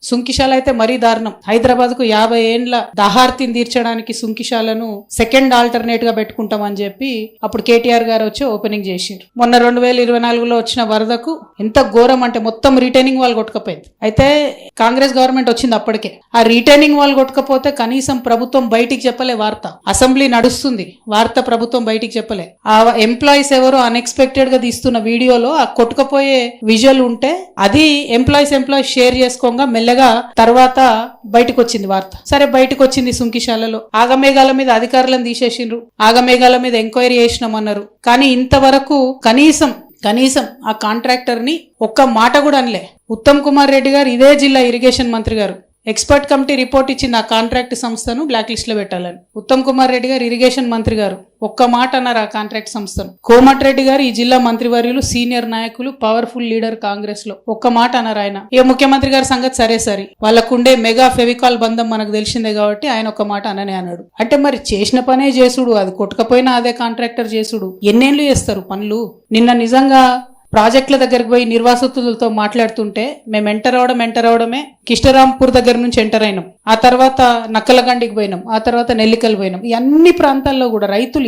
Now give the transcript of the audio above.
సుంకిశాల అయితే మరీ దారుణం. హైదరాబాద్ కు 50 ఏండ్ల దాహార్తిని తీర్చడానికి సుంకిశాలను సెకండ్ ఆల్టర్నేట్ గా పెట్టుకుంటామని చెప్పి అప్పుడు కేటీఆర్ గారు వచ్చి ఓపెనింగ్ చేసిండ్రు. మొన్న 2024లో వచ్చిన వరదకు ఎంత ఘోరం అంటే మొత్తం రిటైనింగ్ వాల్ కొట్టుకపోయింది. అయితే కాంగ్రెస్ గవర్నమెంట్ వచ్చింది అప్పటికే. ఆ రిటైనింగ్ వాల్ కొట్టుకపోతే కనీసం ప్రభుత్వం బయటికి చెప్పలే వార్త. అసెంబ్లీ నడుస్తుంది, వార్త ప్రభుత్వం బయటికి చెప్పలే. ఆ ఎంప్లాయీస్ ఎవరో అన్ఎక్స్పెక్టెడ్ గా తీస్తున్న వీడియోలో ఆ కొట్టుకపోయే విజువల్ ఉంటే అది ఎంప్లాయీస్ షేర్ చేసుకోగా మెల్లగా తర్వాత బయటకు వచ్చింది వార్త. సరే బయటకు వచ్చింది సుంకిశాలలో ఆగమేఘాల మీద అధికారులను తీసేసిండ్రు, ఆగమేఘాల మీద ఎంక్వైరీ చేసినామన్నారు. కానీ ఇంతవరకు కనీసం ఆ కాంట్రాక్టర్ ని ఒక్క మాట కూడా అనలే. ఉత్తమ్ కుమార్ రెడ్డి గారు ఇదే జిల్లా ఇరిగేషన్ మంత్రి గారు ఎక్స్పర్ట్ కమిటీ రిపోర్ట్ ఇచ్చింది ఆ కాంట్రాక్ట్ సంస్థను బ్లాక్ లిస్ట్ లో పెట్టాలని. ఉత్తమ్ కుమార్ రెడ్డి గారు ఇరిగేషన్ మంత్రి గారు ఒక్క మాట అన్నారు ఆ కాంట్రాక్ట్ సంస్థను. కోమటిరెడ్డి గారు ఈ జిల్లా మంత్రివర్యులు, సీనియర్ నాయకులు, పవర్ఫుల్ లీడర్ కాంగ్రెస్ లో, ఒక్క మాట అన్నారు ఆయన. ఇక ముఖ్యమంత్రి గారి సంగతి సరే వాళ్ళకుండే మెగా ఫెవికాల్ బంధం మనకు తెలిసిందే కాబట్టి ఆయన ఒక్క మాట అననే అన్నాడు. అంటే మరి చేసిన పనే చేసుడు, అది కొట్టకపోయినా అదే కాంట్రాక్టర్ చేసుడు. ఎన్నేళ్లు చేస్తారు పనులు? నిన్న నిజంగా ప్రాజెక్టుల దగ్గరికి పోయి నిర్వాసితులతో మాట్లాడుతుంటే మేము ఎంటర్ అవడమే కిష్టరాంపూర్ దగ్గర నుంచి ఎంటర్ అయినాం, ఆ తర్వాత నక్కలగండికి పోయినాం, ఆ తర్వాత నెల్లికల్ పోయినాం. ఈ అన్ని ప్రాంతాల్లో కూడా రైతులు